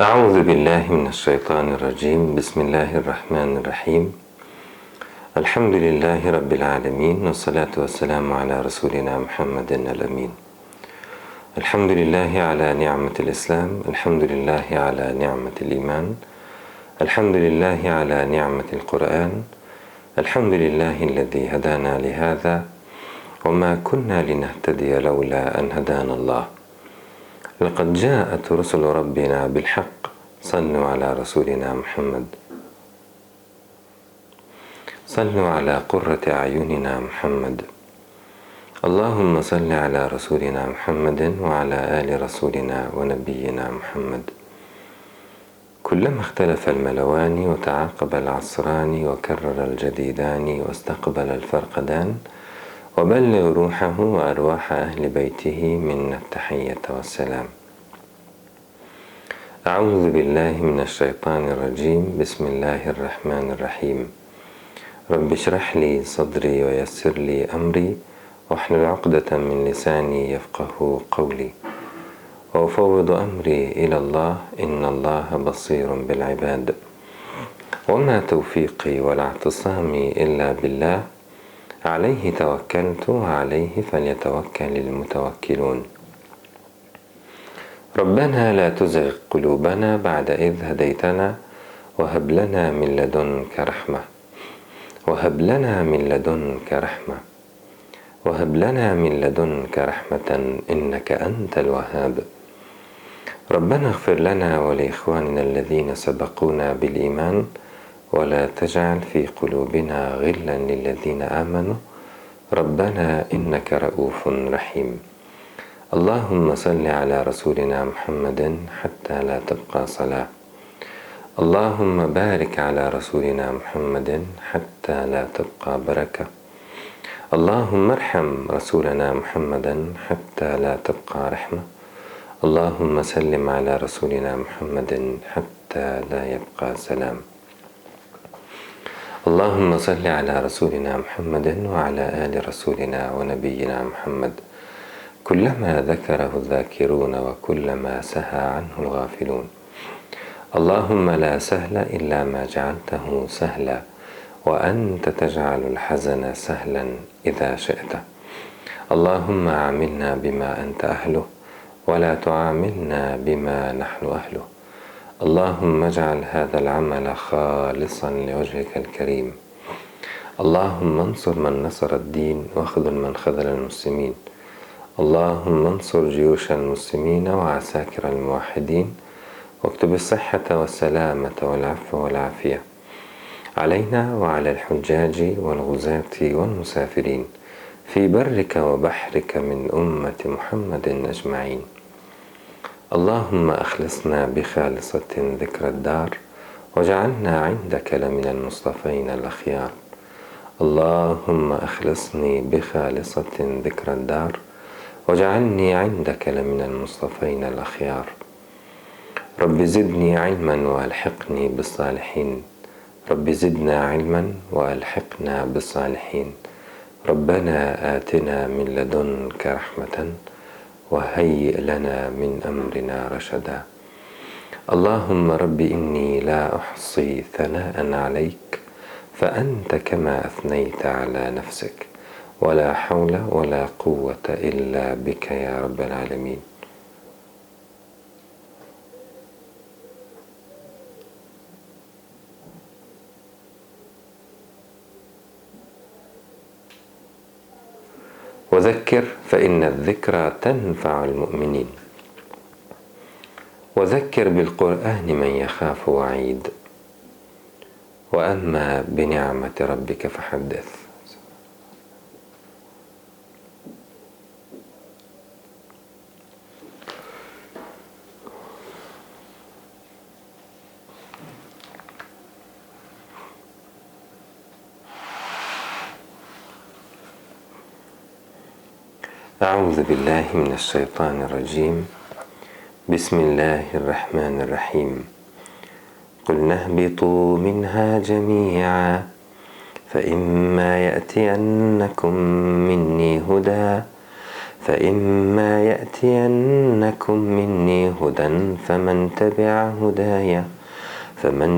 أعوذ بالله من الشيطان الرجيم. بسم الله الرحمن الرحيم. الحمد لله رب العالمين، والصلاة والسلام على رسولنا محمد الأمين. الحمد لله على نعمة الإسلام، الحمد لله على نعمة الإيمان، الحمد لله على نعمة القرآن، الحمد لله الذي هدانا لهذا وما كنا لنهتدي لولا أن هدانا الله. لقد جاءت رسل ربنا بالحق، صلوا على رسولنا محمد، صلوا على قرة أعيننا محمد. اللهم صل على رسولنا محمد وعلى آل رسولنا ونبينا محمد. كلما اختلف الملوان وتعاقب العصران وكرر الجديدان واستقبل الفرقدان، وبلغ روحه وأرواح أهل بيته منا التحية والسلام. أعوذ بالله من الشيطان الرجيم. بسم الله الرحمن الرحيم. رب اشرح لي صدري ويسر لي أمري واحلل عقدة من لساني يفقه قولي، وأفوض أمري إلى الله إن الله بصير بالعباد. وما توفيقي ولا اعتصامي إلا بالله، عليه توكلت وعليه فليتوكل المتوكلون. ربنا لا تزغ قلوبنا بعد إذ هديتنا وهب لنا من لدنك رحمة، وهب لنا من لدنك رحمة، وهب لنا من لدنك رحمة إنك أنت الوهاب. ربنا اغفر لنا ولإخواننا الذين سبقونا بالإيمان ولا تجعل في قلوبنا غلا للذين آمنوا ربنا إنك رؤوف رحيم. اللهم صل على رسولنا محمد حتى لا تبقى صلاة. اللهم بارك على رسولنا محمد حتى لا تبقى بركة. اللهم ارحم رسولنا محمدا حتى لا تبقى رحمة. اللهم سلم على رسولنا محمد حتى لا يبقى سلام. اللهم صل على رسولنا محمد وعلى آل رسولنا ونبينا محمد، كلما ذكره الذاكرون وكلما سهى عنه الغافلون. اللهم لا سهل إلا ما جعلته سهلا، وأنت تجعل الحزن سهلا إذا شئت. اللهم عاملنا بما أنت أهله ولا تعاملنا بما نحن أهله. اللهم اجعل هذا العمل خالصا لوجهك الكريم. اللهم انصر من نصر الدين واخذل من خذل المسلمين. اللهم انصر جيوش المسلمين وعساكر الموحدين، واكتب الصحة والسلامة والعفو والعافية علينا وعلى الحجاج والغزاة والمسافرين في برك وبحرك من أمة محمد أجمعين. اللهم أخلصنا بخالصة ذكر الدار، وجعلنا عندك لمن المصطفين الأخيار. اللهم أخلصني بخالصة ذكر الدار، وجعلني عندك لمن المصطفين الأخيار. رب زدني علما وألحقني بالصالحين. رب زدنا علما وألحقنا بالصالحين. ربنا آتنا من لدنك رحمة وهيئ لنا من أمرنا رشدا. اللهم رب إني لا أحصي ثناء عليك، فأنت كما أثنيت على نفسك، ولا حول ولا قوة إلا بك يا رب العالمين. وذكر فإن الذكرى تنفع المؤمنين. وذكر بالقرآن من يخاف وعيد، وأما بنعمة ربك فحدث. أعوذ بالله من الشيطان الرجيم. بسم الله الرحمن الرحيم. قلنا اهبطوا منها جميعا، فإما يأتينكم مني هدى فإما يأتينكم مني هدى فمن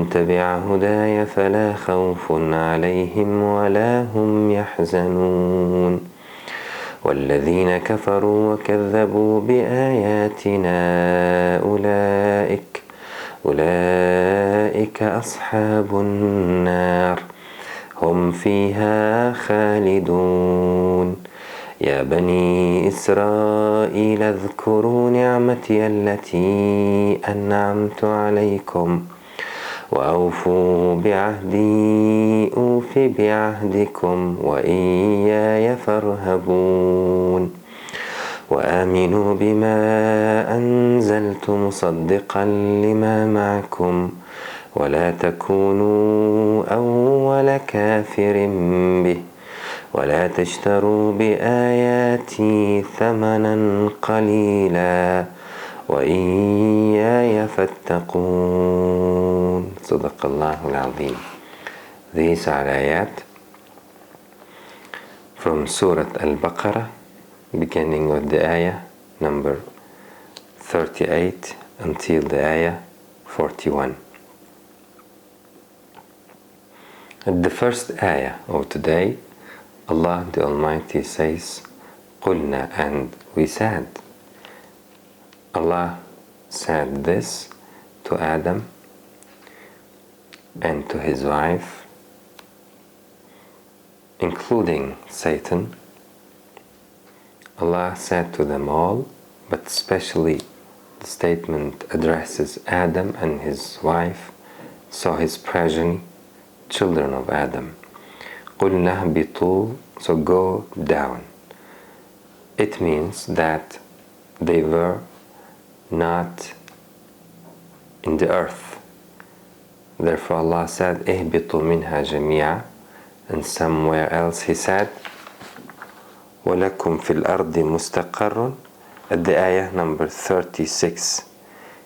تبع هداي فلا خوف عليهم ولا هم يحزنون والذين كفروا وكذبوا بآياتنا أولئك أصحاب النار هم فيها خالدون يا بني إسرائيل اذكروا نعمتي التي أنعمت عليكم وأوفوا بعهدي أوف بعهدكم وإياي فارهبون وآمنوا بما أنزلت مصدقا لما معكم ولا تكونوا أول كافر به ولا تشتروا بآياتي ثمنا قليلا وإياي فاتقون صدق الله العظيم. These are ayat from Surah Al-Baqarah, beginning with the ayah number 38 until the ayah 41. At the first ayah of today, Allah the Almighty says, قُلْنَا, and we said. Allah said this to Adam and to his wife, including Satan. Allah said to them all, but especially the statement addresses Adam and his wife, so his progeny, children of Adam. قُلْنَا اهْبِطُوا, so go down. It means that they were not in the earth. Therefore Allah said, اهْبِطُوا مِنْهَا جَمِيعًا, and somewhere else He said, وَلَكُمْ فِي الْأَرْضِ مُسْتَقَرٌ. At the ayah number 36,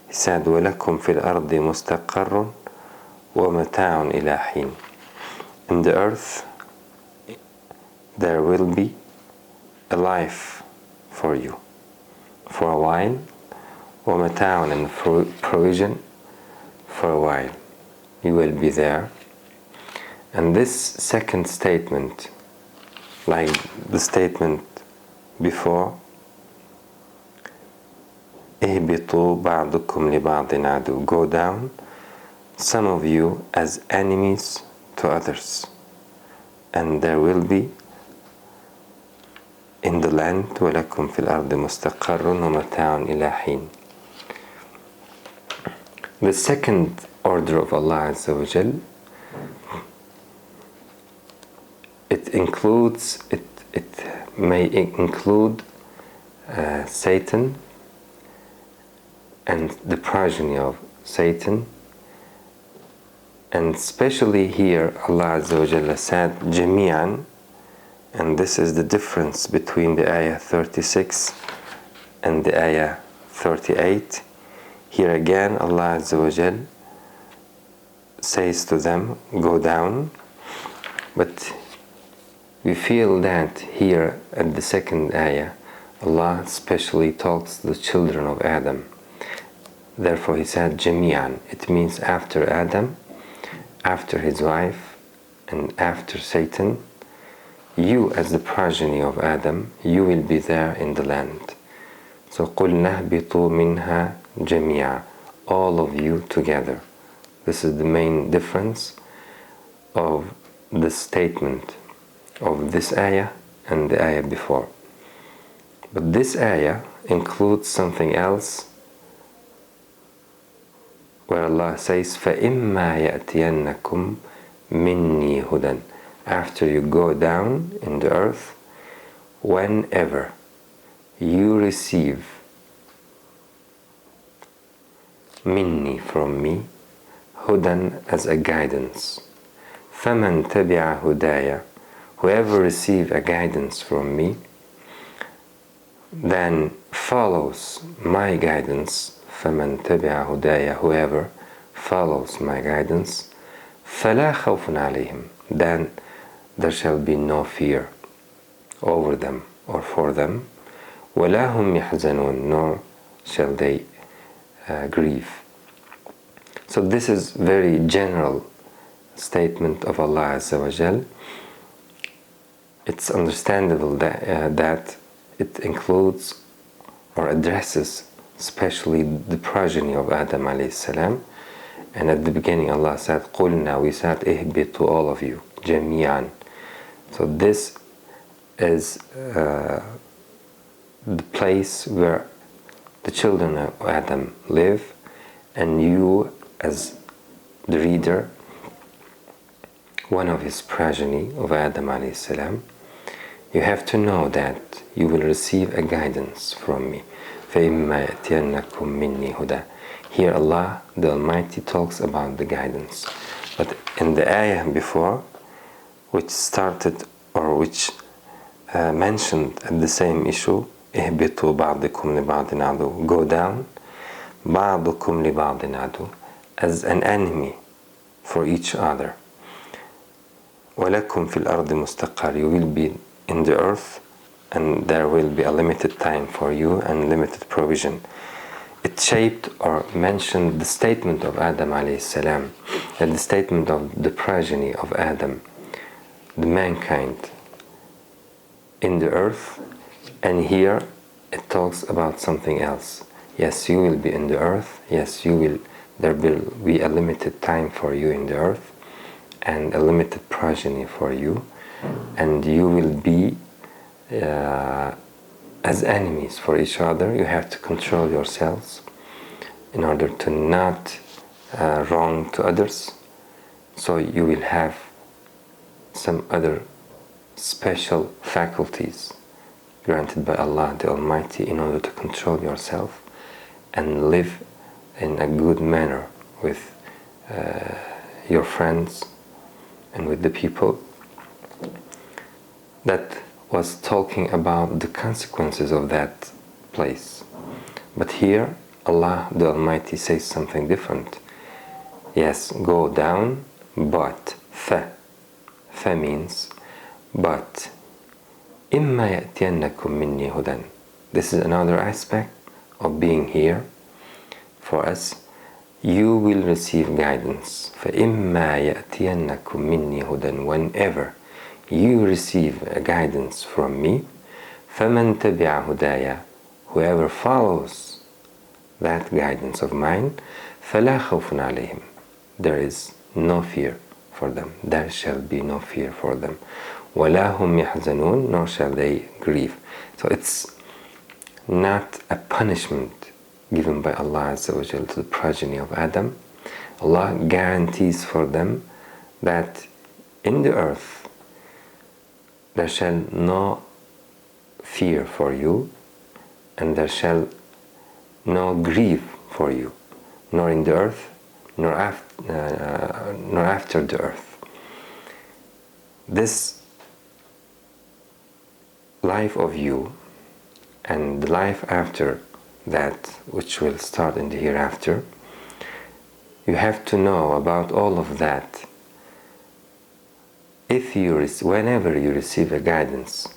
He said, وَلَكُمْ فِي الْأَرْضِ مُسْتَقَرٌ وَمَتَاعٌ إِلَى حِينٍ. In the earth there will be a life for you for a while, وَمَتَاعٌ, and provision for a while. You will be there. And this second statement, like the statement before, اهبطوا بعضكم لبعض عدو, go down, some of you as enemies to others, and there will be in the land وَلَكُمْ فِي الْأَرْضِ مُسْتَقَرٌ وَمَتَاعٌ إِلَى حِينٍ. The second order of Allah Azza wa Jal, it may include Satan and the progeny of Satan, and especially here Allah Azza wa Jalla said جميعا, and this is the difference between the ayah 36 and the ayah 38. Here again Allah Azza wa Jal says to them, go down, but we feel that here at the second ayah Allah especially talks to the children of Adam. Therefore He said جميعا. It means after Adam, after his wife, and after Satan, you as the progeny of Adam, you will be there in the land. So قُلْنَا اهْبِطُوا مِنْهَا جَمِيعًا, all of you together. This is the main difference of the statement of this ayah and the ayah before. But this ayah includes something else, where Allah says فَإِمَّا يَأْتِيَنَّكُمْ مِنِّي هُدًى. After you go down in the earth, whenever you receive minni, from me, hudan, as a guidance. فَمَنْ تَبِعَ هُدَايَ, whoever receive a guidance from me, then follows my guidance. فَمَنْ تَبِعَ هُدَايَ, whoever follows my guidance, فَلَا خَوْفٌ عَلَيْهِمْ, then there shall be no fear over them or for them. وَلَا هُمْ يَحْزَنُونَ, nor shall they grieve. So this is very general statement of Allah Azza wa Jal. It's understandable that it includes or addresses especially the progeny of Adam alayhi salam. And at the beginning Allah said, قُلْنَا, we said, اهبط, to all of you, جميعا. So this is the place where the children of Adam live, and you as the reader, one of his progeny of Adam alayhi salam, you have to know that you will receive a guidance from me. فَإِمَّا يَأْتِيَنَّكُم مِّنِّي هُدًى. Here Allah the Almighty talks about the guidance. But in the ayah before, which started or which mentioned at the same issue, اهبطوا بعضكم لبعض عدو, go down, بعضكم لبعض عدو, as an enemy for each other. وَلَكُمْ فِي الْأَرْضِ مُسْتَقَرٌ, you will be in the earth and there will be a limited time for you and limited provision. It shaped or mentioned the statement of Adam alayhi salam, and the statement of the progeny of Adam, the mankind in the earth. And here it talks about something else. Yes, you will be in the earth. Yes, there will be a limited time for you in the earth and a limited progeny for you, and you will be as enemies for each other. You have to control yourselves in order to not wrong to others. So you will have some other special faculties granted by Allah the Almighty in order to control yourself and live in a good manner with your friends and with the people. That was talking about the consequences of that place. But here Allah the Almighty says something different. Yes, go down, but fa means but. إِمَّا يَأْتِيَنَّكُم مِّنِّي هُدًى. This is another aspect of being here for us. You will receive guidance. فَإِمَّا يَأْتِيَنَّكُم مِّنِّي هُدًى, whenever you receive a guidance from me, فَمَنْ تَبِعَ هُدَايَ, whoever follows that guidance of mine, فَلَا خَوْفٌ عَلَيْهِمْ, there is no fear for them. There shall be no fear for them. وَلَا هُمْ يَحْزَنُونَ, nor shall they grieve. So it's not a punishment given by Allah Azza wa Jal to the progeny of Adam. Allah guarantees for them that in the earth there shall no fear for you, and there shall no grief for you, nor in the earth, nor after the earth. This life of you and the life after that, which will start in the hereafter, you have to know about all of that. Whenever you receive a guidance,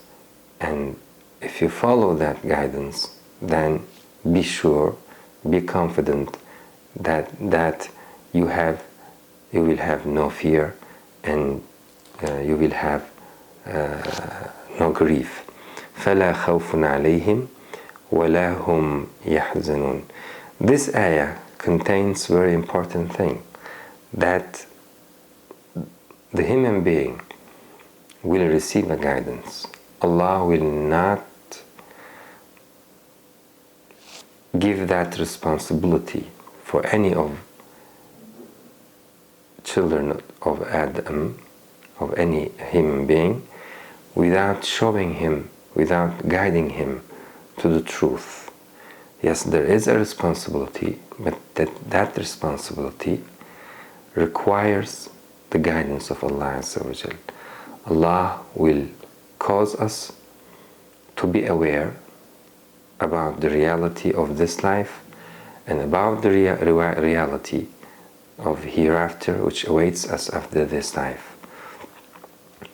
and if you follow that guidance, then be sure, be confident that you will have no fear, and you will have no grief. فَلَا خَوْفٌ عَلَيْهِمْ وَلَا هُمْ يَحْزَنُونَ. This ayah contains very important thing, that the human being will receive a guidance. Allah will not give that responsibility for any of children of Adam, of any human being, without showing him, without guiding him to the truth. Yes, there is a responsibility, but that responsibility requires the guidance of Allah Azza wa Jal. Allah will cause us to be aware about the reality of this life and about the reality of hereafter, which awaits us after this life.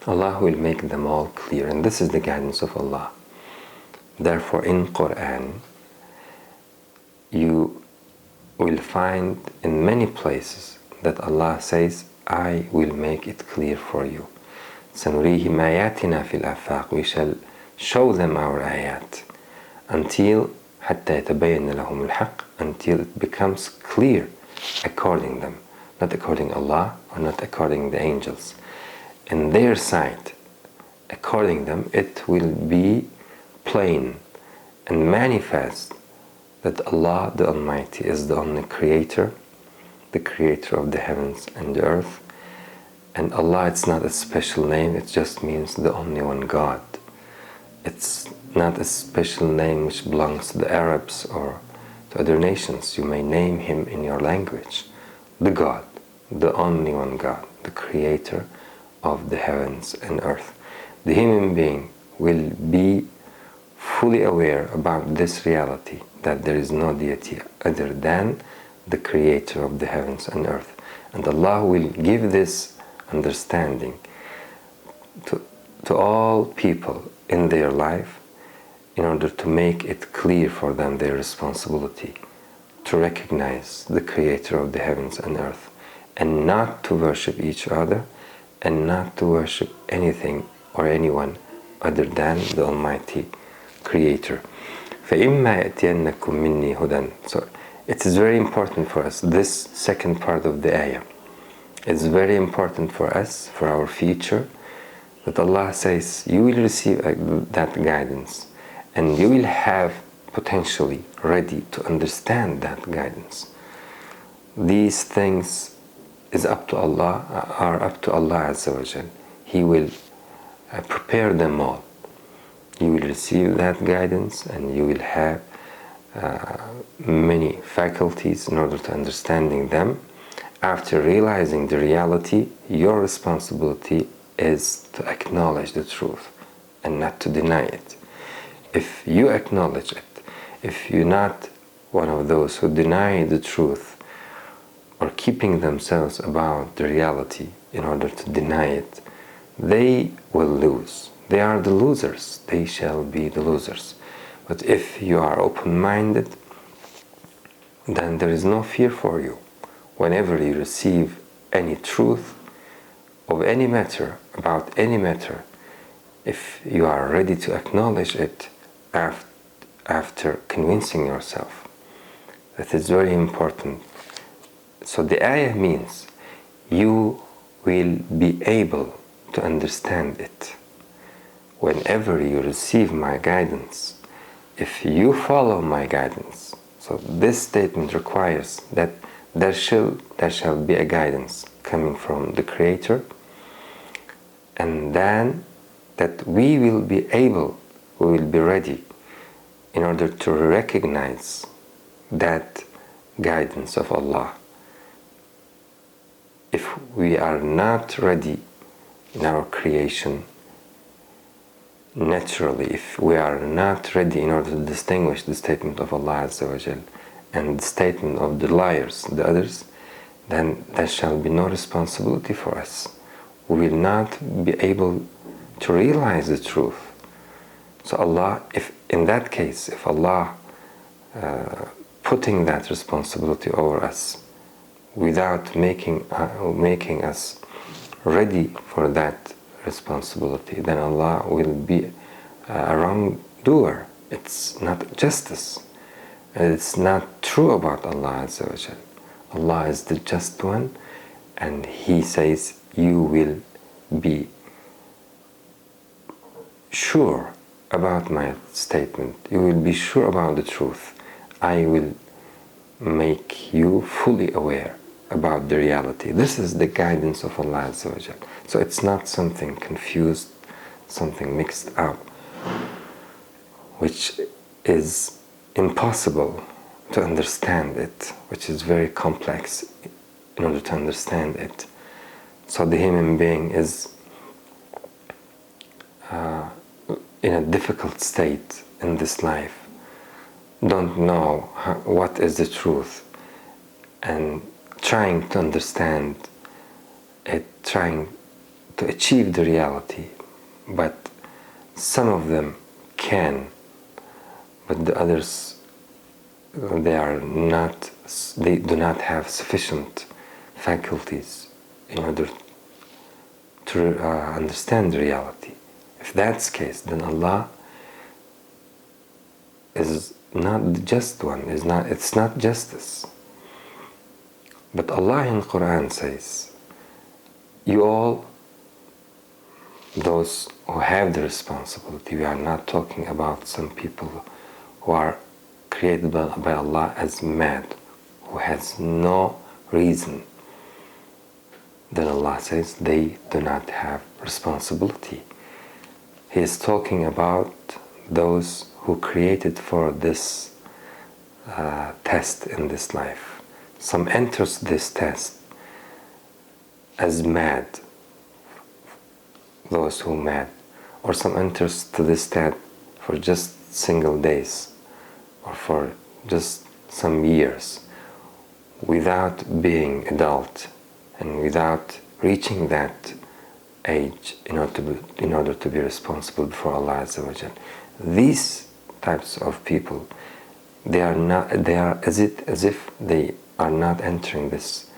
Allah will make them all clear, and this is the guidance of Allah. Therefore, in Quran, you will find in many places that Allah says, I will make it clear for you. سَنُرِيهِمْ آيَاتِنَا فِي الْآفَاقِ, we shall show them our ayat until حَتَّى يَتَبَيَّنَ لَهُمُ الْحَقِّ, until it becomes clear according them, not according Allah or not according the angels. In their sight, according them, it will be plain and manifest that Allah the Almighty is the only creator, the creator of the heavens and the earth. And Allah, it's not a special name, it just means the only one God. It's not a special name which belongs to the Arabs or to other nations. You may name him in your language. The God, the only one God, the creator of the heavens and earth. The human being will be fully aware about this reality, that there is no deity other than the creator of the heavens and earth. And Allah will give this understanding to all people in their life in order to make it clear for them their responsibility to recognize the creator of the heavens and earth, and not to worship each other, and not to worship anything or anyone other than the Almighty Creator. فَإِمَّا يَأْتِيَنَّكُم مِّنِّي هُدًى. So it is very important for us, this second part of the ayah. It's very important for us, for our future, that Allah says, you will receive that guidance, and you will have potentially ready to understand that guidance. These things is up to Allah, are up to Allah Azza wa Jal. He will prepare them all. You will receive that guidance, and you will have many faculties in order to understanding them. After realizing the reality, your responsibility is to acknowledge the truth and not to deny it. If you acknowledge it, if you're not one of those who deny the truth or keeping themselves about the reality in order to deny it, they will lose. They are the losers. They shall be the losers. But if you are open-minded, then there is no fear for you. Whenever you receive any truth of any matter, about any matter, if you are ready to acknowledge it after convincing yourself, that is very important. So the ayah means you will be able to understand it. Whenever you receive my guidance, if you follow my guidance, so this statement requires that there shall be a guidance coming from the Creator, and then that we will be ready in order to recognize that guidance of Allah. If we are not ready in our creation naturally, if we are not ready in order to distinguish the statement of Allah Azza wa Jal and the statement of the liars, the others, then there shall be no responsibility for us. We will not be able to realize the truth. So Allah, if in that case, if Allah putting that responsibility over us without making us ready for that responsibility, then Allah will be a wrongdoer. It's not justice. It's not true about Allah Azza wa Jal. Allah is the just one, and He says you will be sure about my statement. You will be sure about the truth. I will make you fully aware about the reality. This is the guidance of Allah Azza wa Jal. So it's not something confused, something mixed up, which is impossible to understand it, which is very complex in order to understand it. So the human being is in a difficult state in this life, don't know what is the truth, and trying to understand it, trying to achieve the reality. But some of them can but the others, they do not have sufficient faculties in order to understand reality. If that's the case, then Allah is not the just one. It's not justice. But Allah in Quran says, you all, those who have the responsibility, we are not talking about some people who are created by Allah as mad, who has no reason. Then Allah says they do not have responsibility. He is talking about those who created for this test in this life. Some enters this test as mad, those who mad, or some enters to this test for just single days or for just some years without being adult and without reaching that age in order to be responsible before Allah Azza wa Jal. These types of people, they are as if they are not entering this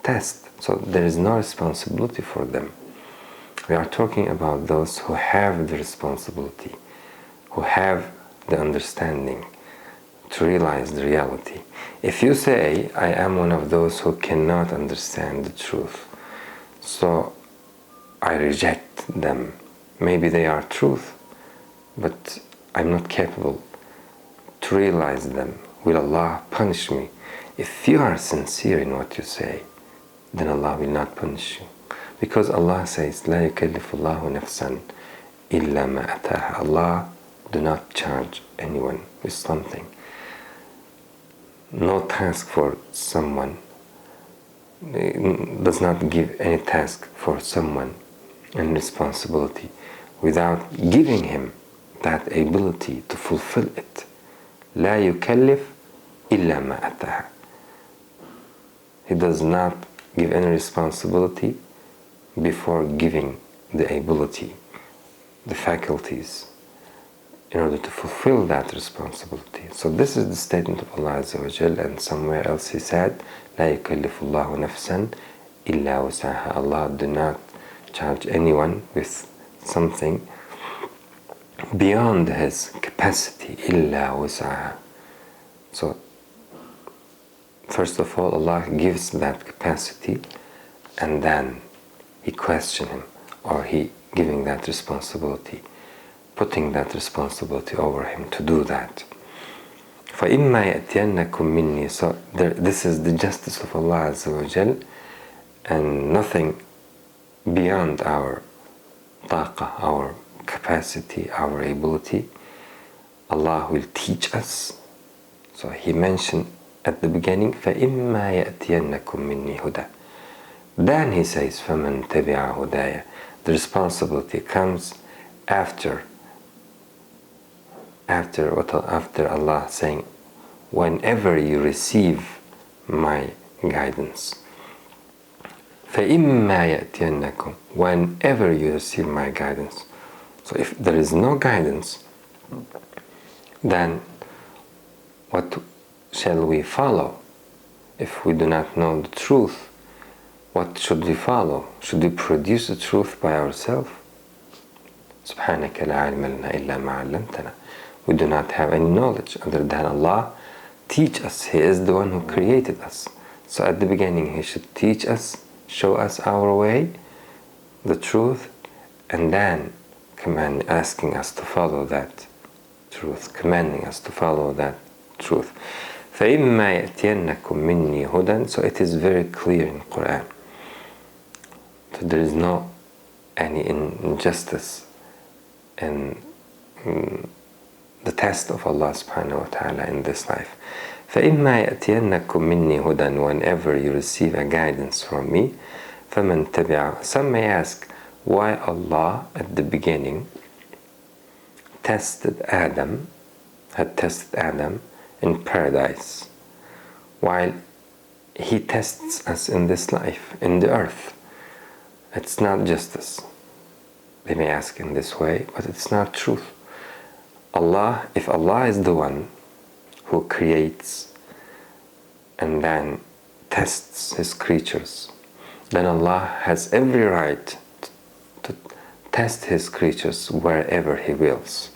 test, so there is no responsibility for them. We are talking about those who have the responsibility, who have the understanding to realize the reality. If you say, I am one of those who cannot understand the truth, so I reject them. Maybe they are truth, but I'm not capable to realize them. Will Allah punish me? If you are sincere in what you say, then Allah will not punish you. Because Allah says, لا يكلف الله نفسا إلا ما أتاها. Allah do not charge anyone with something. No task for someone, does not give any task for someone and responsibility without giving him that ability to fulfill it. لا يكلف إلا ما أتاها. He does not give any responsibility before giving the ability, the faculties, in order to fulfill that responsibility. So this is the statement of Allah Azza wa Jal, and somewhere else He said, لا يكلف الله نفسا إلا وسعها. Allah do not charge anyone with something beyond his capacity. إلا وسعها. So first of all, Allah gives that capacity, and then He questions him, or He giving that responsibility, putting that responsibility over him to do that. فَإِمَّا يَأْتِيَنَّكُمْ مِنِّي. So this is the justice of Allah Azza wa Jal, and nothing beyond our taqa, our capacity, our ability. Allah will teach us. So He mentioned at the beginning, فَإِمَّا يَأْتِيَنَّكُمْ مِنِّي هُدًى. Then He says, فَمَنْ تَبِعَ هُدَايَ. The responsibility comes after Allah saying, whenever you receive my guidance. فَإِمَّا يَأْتِيَنَّكُمْ. Whenever you receive my guidance. So if there is no guidance, then what shall we follow? If we do not know the truth, what should we follow? Should we produce the truth by ourselves? سبحانك لا علم لنا إلا ما علمتنا. We do not have any knowledge other than Allah teach us. He is the one who created us. So at the beginning He should teach us, show us our way, the truth, and then asking us to follow that truth, commanding us to follow that truth. فَإِمَّا يَأْتِيَنَّكُمْ مِنِّي هُدًى. So it is very clear in Quran. So there is no any injustice in the test of Allah subhanahu wa ta'ala in this life. فَإِمَّا يَأْتِيَنَّكُمْ مِنِّي هُدًى. Whenever you receive a guidance from me, فَمَنْ تَبِعَ. Some may ask why Allah at the beginning had tested Adam in paradise, while He tests us in this life, in the earth. It's not justice. They may ask in this way, but it's not truth. if Allah is the one who creates and then tests His creatures, then Allah has every right to test His creatures wherever He wills.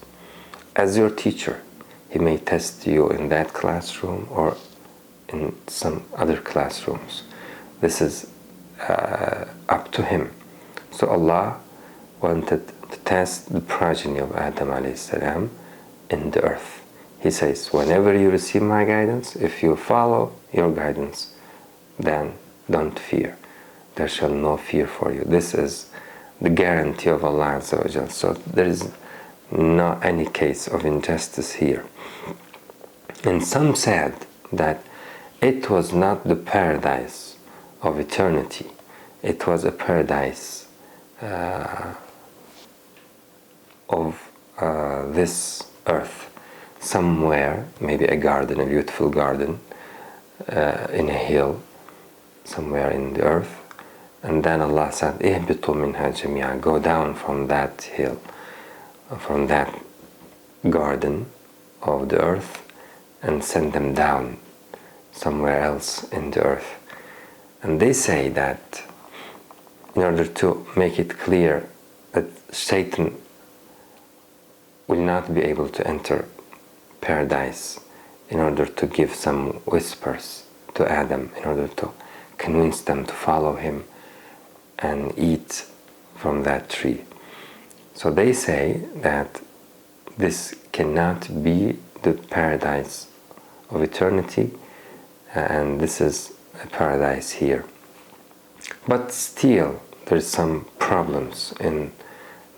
As your teacher, He may test you in that classroom or in some other classrooms. This is up to Him. So Allah wanted to test the progeny of Adam alayhi salam in the earth. He says, whenever you receive my guidance, if you follow your guidance, then don't fear. There shall no fear for you. This is the guarantee of Allah Azza wa Jal. So there is not any case of injustice here. And some said that it was not the paradise of eternity. It was a paradise of this earth. Somewhere, maybe a garden, a beautiful garden in a hill, somewhere in the earth. And then Allah said, "Ihbitu minha jami'a," go down from that hill, from that garden of the earth, and send them down somewhere else in the earth. And they say that in order to make it clear that Satan will not be able to enter paradise, in order to give some whispers to Adam, in order to convince them to follow him and eat from that tree. So they say that this cannot be the paradise of eternity, and this is a paradise here. But still, there's some problems in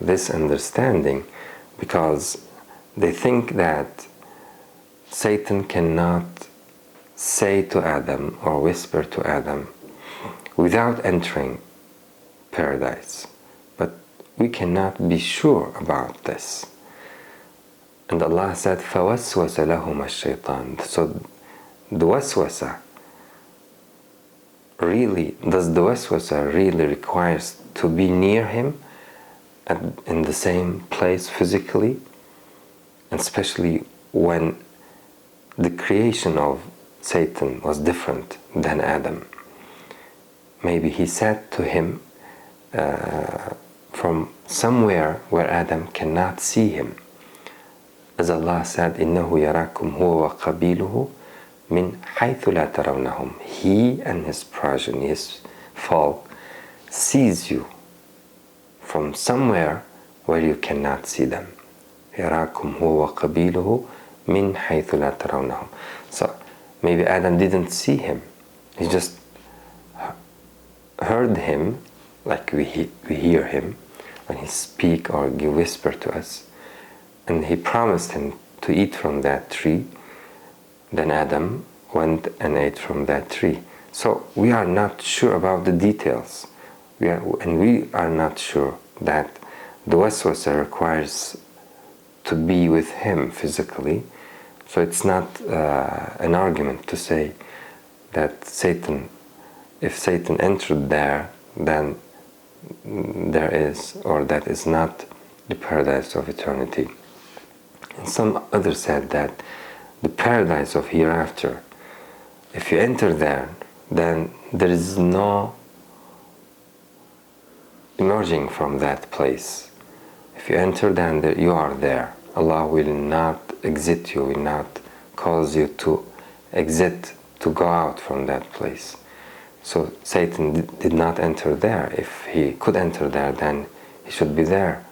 this understanding, because they think that Satan cannot say to Adam or whisper to Adam without entering paradise. But we cannot be sure about this. And Allah said, فَوَسْوَسَ لَهُمَا الشَّيْطَانِ. So the waswasa really, does the waswasa really requires to be near him in the same place physically? And especially when the creation of Satan was different than Adam. Maybe he said to him from somewhere where Adam cannot see him. As Allah said, إِنَّهُ يَرَاكُمْ هُوَ وَقَبِيلُهُ مِنْ حَيْثُ لَا تَرَوْنَهُمْ. He and his progeny, his folk, sees you from somewhere where you cannot see them. يَرَاكُمْ هُوَ وَقَبِيلُهُ مِنْ حَيْثُ لَا تَرَوْنَهُمْ. So maybe Adam didn't see him. He just heard him, like we hear him when he speak or give whisper to us. And he promised him to eat from that tree. Then Adam went and ate from that tree. So we are not sure about the details. We are not sure that the waswasa requires to be with him physically. So it's not an argument to say that Satan, if Satan entered there, then there is, or that is not the paradise of eternity. And some others said that the paradise of hereafter, if you enter there, then there is no emerging from that place. If you enter, then you are there. Allah will not exit you, will not cause you to exit, to go out from that place. So Satan did not enter there. If he could enter there, then he should be there.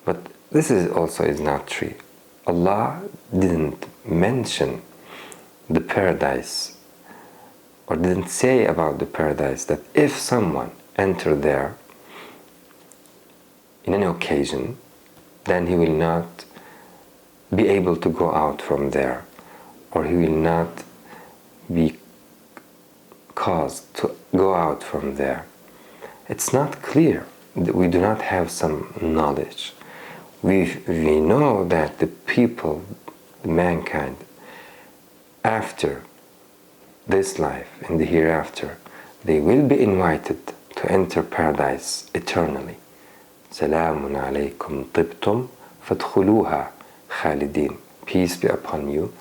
But this also is not true. Allah didn't mention the paradise, or didn't say about the paradise that if someone entered there in any occasion, then he will not be able to go out from there, or he will not be caused to go out from there. It's not clear. We do not have some knowledge. We know that the people, mankind, after this life, in the hereafter, they will be invited to enter paradise eternally. سَلَامٌ عَلَيْكُمْ طِبْتُمْ فَادْخُلُوهَا Khalidin, peace be upon you.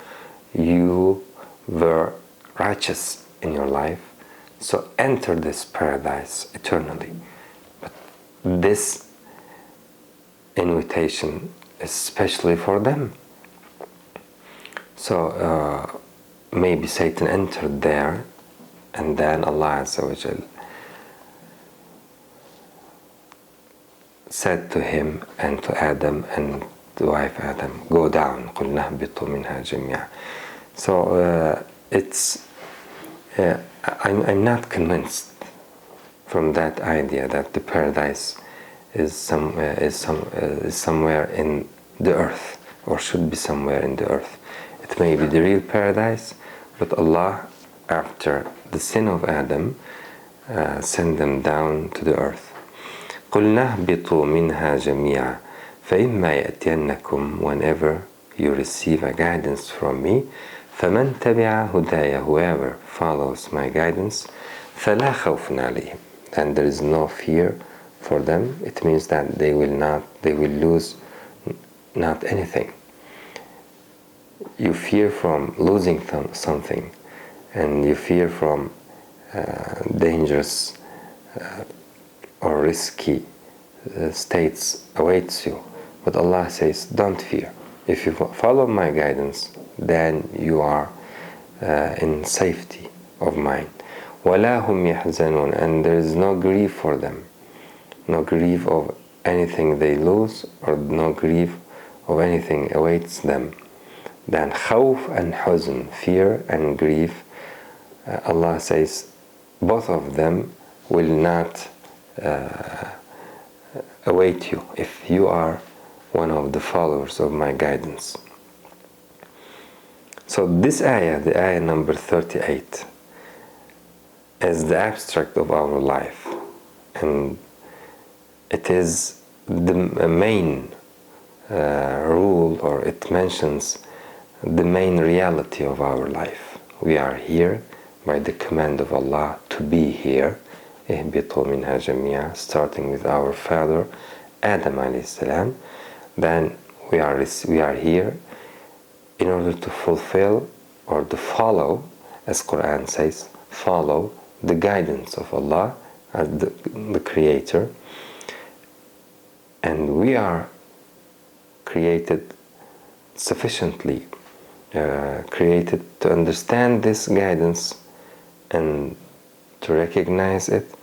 You were righteous in your life, so enter this paradise eternally. But this invitation is especially for them. So maybe Satan entered there, and then Allah Azza wa Jal said to him and to Adam and the wife Adam, go down. قُلْنَا اهْبِطُوا مِنْهَا جَمِيعًا. So I'm not convinced from that idea that the paradise is somewhere in the earth, or should be somewhere in the earth. It may be the real paradise, but Allah, after the sin of Adam, sent them down to the earth. قُلْنَا اهْبِطُوا مِنْهَا جَمِيعًا فَإِمَّا يَأْتِيَنَّكُمْ, whenever you receive a guidance from me, فَمَنْ تَبِعَ هُدَايَ, whoever follows my guidance, فَلَا خَوْفٌ عَلَيْهِمْ, and there is no fear for them. It means that they will lose not anything. You fear from losing something, and you fear from dangerous or risky states awaits you. But Allah says, don't fear. If you follow my guidance, then you are in safety of mind. وَلَا هُمْ يَحْزَنُونَ, and there is no grief for them. No grief of anything they lose, or no grief of anything awaits them. Then khawf and huzn, fear and grief, Allah says both of them will not await you if you are one of the followers of my guidance. So this ayah, the ayah number 38, is the abstract of our life, and it is the main rule, or it mentions the main reality of our life. We are here by the command of Allah to be here, اهبطوا منها جميعا, starting with our father Adam alayhi salam. Then we are here in order to fulfill or to follow, as Quran says, follow the guidance of Allah as the Creator. And we are created sufficiently created to understand this guidance and to recognize it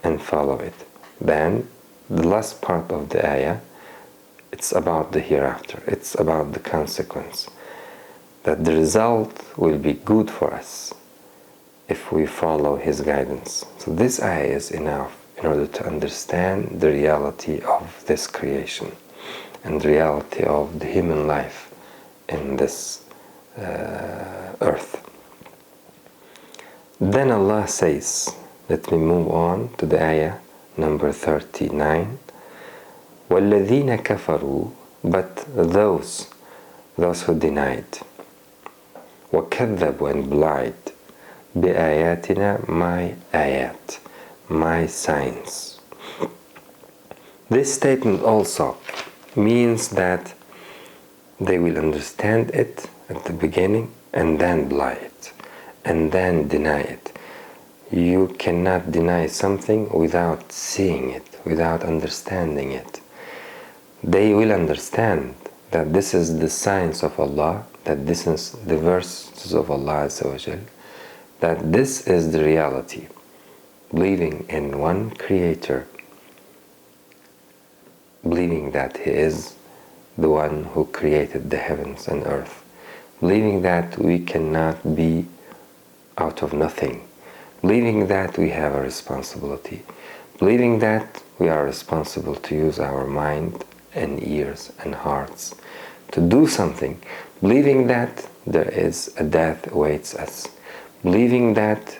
and follow it. Then the last part of the ayah, it's about the hereafter. It's about the consequence, that the result will be good for us if we follow His guidance. So this ayah is enough in order to understand the reality of this creation and the reality of the human life in this earth. Then Allah says, let me move on to the ayah number 39. وَالَّذِينَ كَفَرُوا, but those who denied, وَكَذَّبُوا, and blind, بِآيَاتِنَا, my ayat, my signs. This statement also means that they will understand it at the beginning and then belie it and then deny it. You cannot deny something without seeing it, without understanding it. They will understand that this is the signs of Allah, that this is the verses of Allah Azza wa Jal, that this is the reality. Believing in one Creator, believing that He is the one who created the heavens and earth, believing that we cannot be out of nothing, believing that we have a responsibility, believing that we are responsible to use our mind and ears and hearts to do something, believing that there is a death awaits us, believing that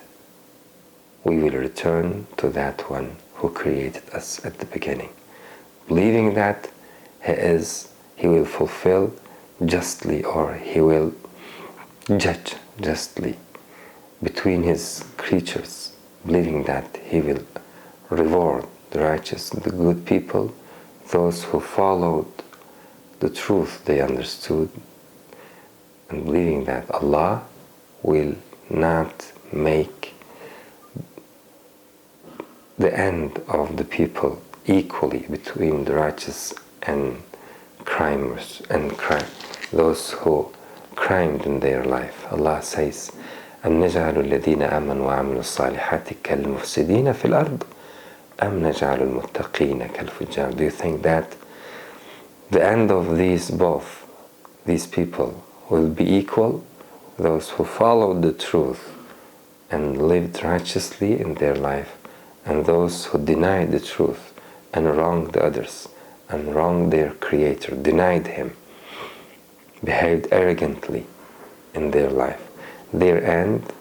we will return to that one who created us at the beginning, believing that He will fulfill justly, or He will judge justly between His creatures, believing that He will reward the righteous, the good people, those who followed the truth they understood, and believing that Allah will not make the end of the people equally between the righteous and crimers and those who crimed in their life. Allah says, أَمْ نَجْعَلُ الَّذِينَ آمَنُوا وَعَمِلُوا الصَّالِحَاتِ كَالْمُفْسِدِينَ فِي الْأَرْضِ أَمْ نَجْعَلُ الْمُتَّقِينَ كَالْفُجَّارِ. Do you think that the end of these people will be equal? Those who followed the truth and lived righteously in their life, and those who denied the truth and wronged others and wronged their Creator, denied Him, behaved arrogantly in their life, their end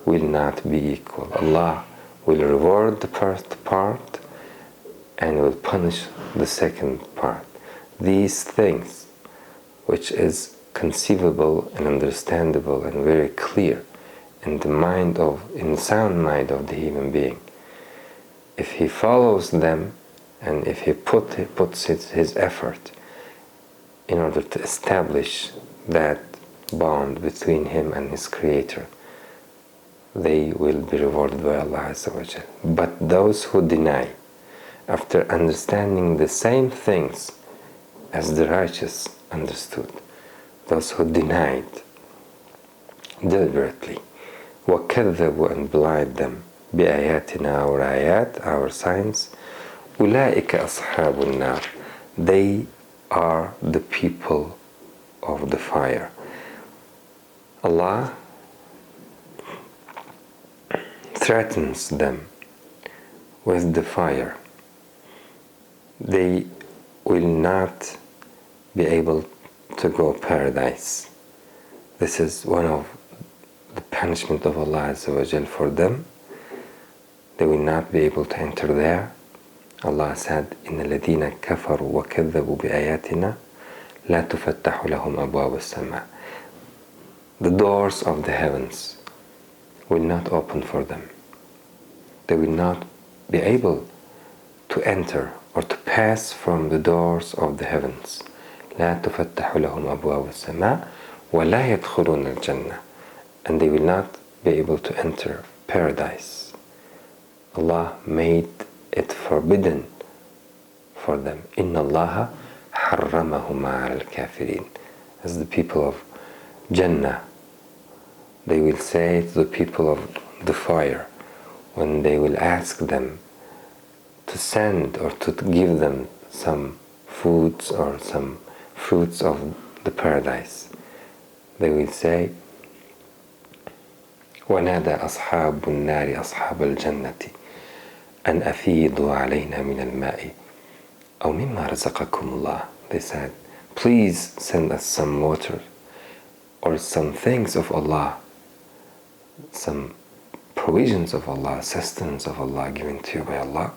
will not be equal. Allah will reward the first part and will punish the second part. These things, which is conceivable and understandable and very clear in the sound mind of the human being, if he follows them and if he puts his effort in order to establish that bond between him and his Creator, they will be rewarded by Allah Azza wa Jal. But those who deny, after understanding the same things as the righteous understood, those who denied deliberately, وَكَذَّبُوا, and blind them, بِآيَاتِنَا, our ayat, our signs, أُولَٰئِكَ أَصْحَابُ النَّارِ, they are the people of the fire. Allah threatens them with the fire. They will not be able to go paradise. This is one of the punishment of Allah Azza wa Jal for them. They will not be able to enter there. Allah said, إِنَّ الَّذِينَ كَفَرُوا وَكَذَّبُوا بِآيَاتِنَا لَا تُفَتَّحُ لَهُمْ أَبْوَابُ السَّمَاءِ. The doors of the heavens will not open for them. They will not be able to enter or to pass from the doors of the heavens. لا تفتح لهم أبواب السماء ولا يدخلون الجنة. And they will not be able to enter paradise. Allah made it forbidden for them. إِنَّ اللَّهَ حَرَّمَهُمَا عَلَى الْكَافِرِينَ. As the people of Jannah, they will say to the people of the fire, when they will ask them to send or to give them some foods or some fruits of the paradise, they will say, وَنَادَى أَصْحَابُ النَّارِ أَصْحَابَ الْجَنَّةِ أَنْ أَفِيضُوا عَلَيْنَا مِنَ الْمَاءِ أَوْ مِمَّا رَزَقَكُمُ اللَّهُ. They said, please send us some water or some things of Allah, some provisions of Allah, sustenance of Allah given to you by Allah.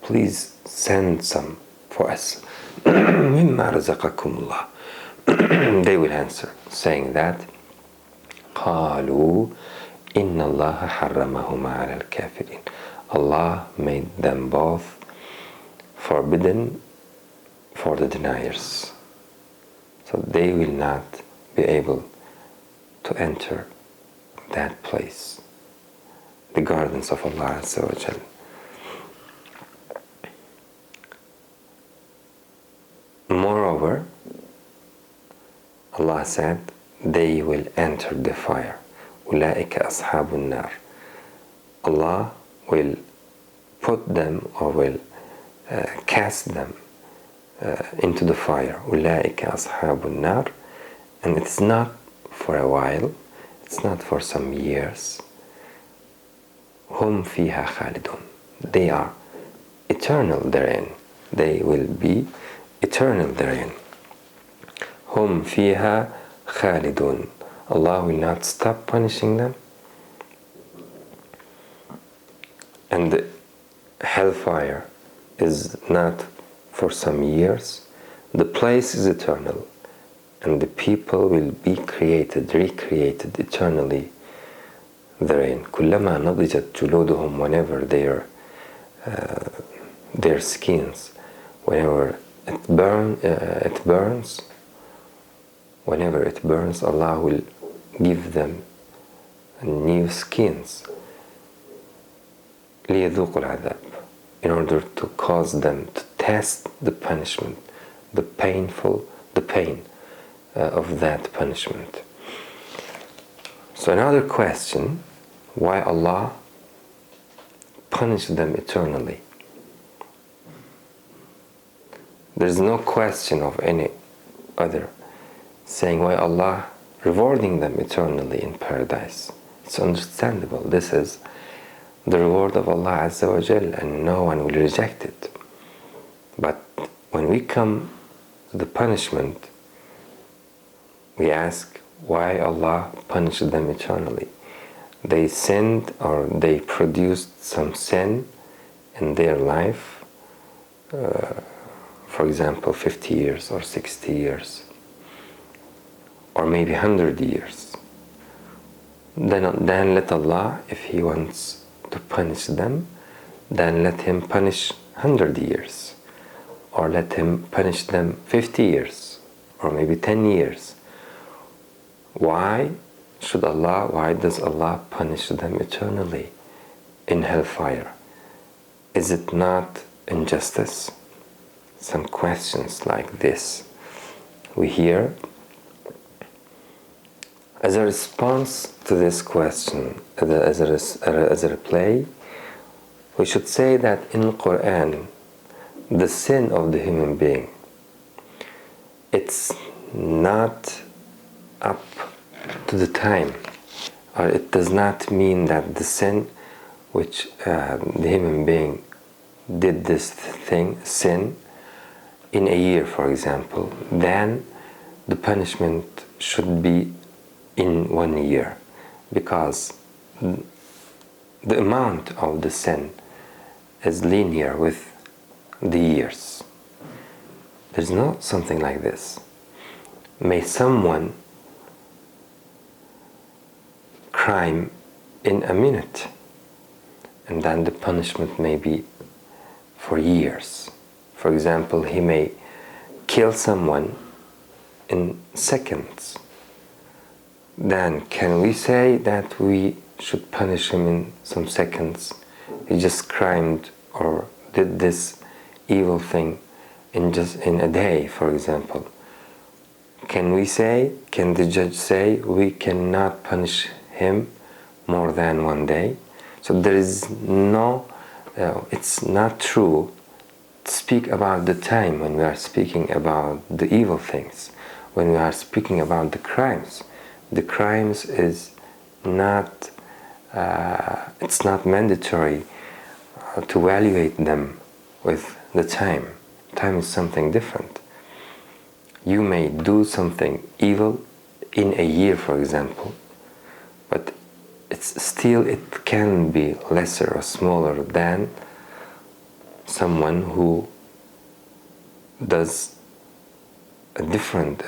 Please send some for us. مِمَّا رَزَقَكُمُ اللَّهُ. They will answer, saying that, قَالُوا إِنَّ اللَّهَ حَرَّمَهُمَا عَلَى الْكَافِرِينَ. Allah made them both forbidden for the deniers. So they will not be able to enter that place, the gardens of Allah Azza wa Jal. Moreover, Allah said, they will enter the fire. أُولَٰئِكَ أَصْحَابُ النَّارِ. Allah will put them or will cast them into the fire. أُولَٰئِكَ أَصْحَابُ النَّارِ. And it's not for a while, it's not for some years. هُمْ فِيهَا خَالِدُونَ. They are eternal therein. They will be eternal therein. هُمْ فِيهَا خَالِدُونَ. Allah will not stop punishing them. And the hellfire is not for some years. The place is eternal. And the people will be created, recreated eternally therein. كُلَّمَا نَضِجَتْ جُلُودُهُمْ. Whenever their skins, whenever it burns, whenever it burns, Allah will give them new skins ليذوقوا العذاب, in order to cause them to test the punishment, the pain of that punishment. So another question, why Allah punished them eternally? There's no question of any other saying why Allah rewarding them eternally in paradise. It's understandable. This is the reward of Allah Azza wa Jal, and no one will reject it. But when we come to the punishment, we ask why Allah punished them eternally. They sinned, or they produced some sin in their life, for example 50 years or 60 years or maybe 100 years. Then let Allah, if He wants to punish them, then let Him punish 100 years, or let Him punish them 50 years or maybe 10 years. Why does Allah punish them eternally in hellfire? Is it not injustice? Some questions like this we hear. As a response to this question, as a reply, we should say that in the Quran, the sin of the human being, it's not up to the time, or it does not mean that the sin which the human being did this sin in a year, for example, then the punishment should be in 1 year, because the amount of the sin is linear with the years. There's no something like this. May someone crime in a minute, and then the punishment may be for years. For example, he may kill someone in seconds. Then can we say that we should punish him in some seconds? He just crimed or did this evil thing in a day, for example. Can the judge say we cannot punish him more than 1 day? So there is no, it's not true to speak about the time when we are speaking about the evil things, when we are speaking about the crimes. The crimes is not, it's not mandatory to evaluate them with the time. Time is something different. You may do something evil in a year, for example, but it can be lesser or smaller than someone who does a different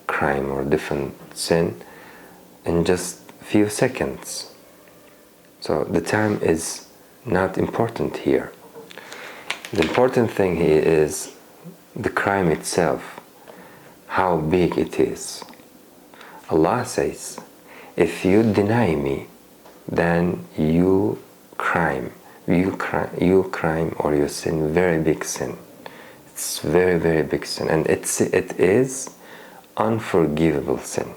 crime or different sin in just few seconds. So the time is not important here. The important thing here is the crime itself, how big it is. Allah says, if you deny me, then you crime or you sin, very big sin. It's very, very big sin, and it is unforgivable sin.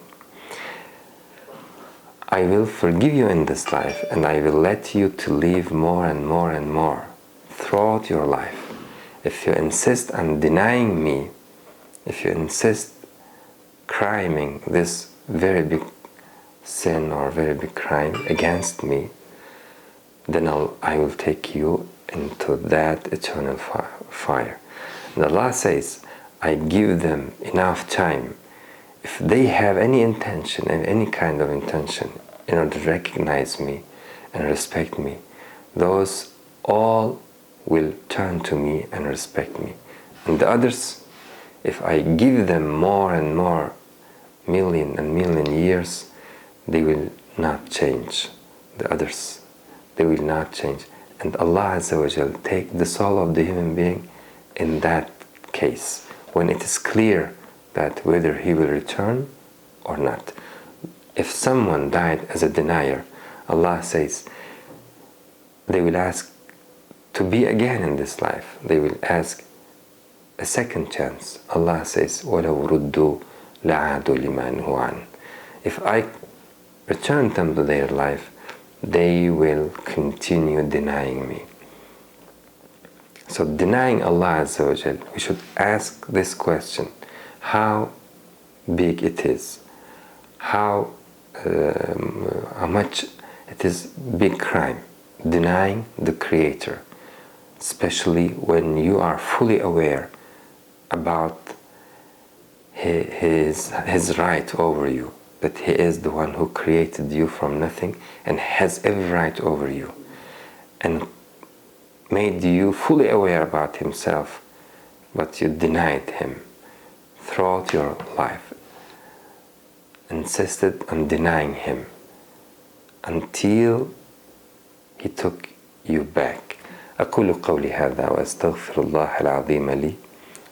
I will forgive you in this life, and I will let you to live more and more and more throughout your life. If you insist on denying me, if you insist criming this very big sin or very big crime against me, then I will take you into that eternal fire. And Allah says, I give them enough time. If they have any intention and any kind of intention in order to recognize me and respect me, those all will turn to me and respect me. And the others, if I give them more and more, million and million years, they will not change. The others, they will not change. And Allah Azza wa Jal take the soul of the human being in that case, when it is clear that whether he will return or not. If someone died as a denier, Allah says they will ask to be again in this life. They will ask a second chance. Allah says, وَلَوْ رُدُّوا لَعَادُوا لِمَا نُهُوا عَنْهُ. If I return them to their life, they will continue denying me. So denying Allah Azza wa Jal, we should ask this question: how big it is, how much it is big crime, denying the Creator, especially when you are fully aware about his right over you, that he is the one who created you from nothing and has every right over you, and made you fully aware about himself, but you denied him throughout your life, insisted on denying him until he took you back. أقول قولي هذا وأستغفر الله العظيم لي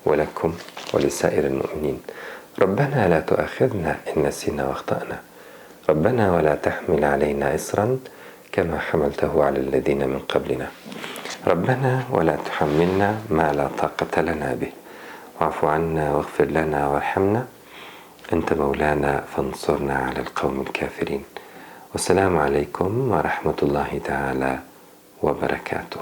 ولكم ولسائر المؤمنين. ربنا لا تؤاخذنا إن نسينا واخطأنا. ربنا ولا تحمل علينا إصرا كما حملته على الذين من قبلنا. ربنا ولا تحملنا ما لا طاقة لنا به. واعف عنا واغفر لنا وارحمنا أنت مولانا فانصرنا على القوم الكافرين. والسلام عليكم ورحمة الله تعالى وبركاته.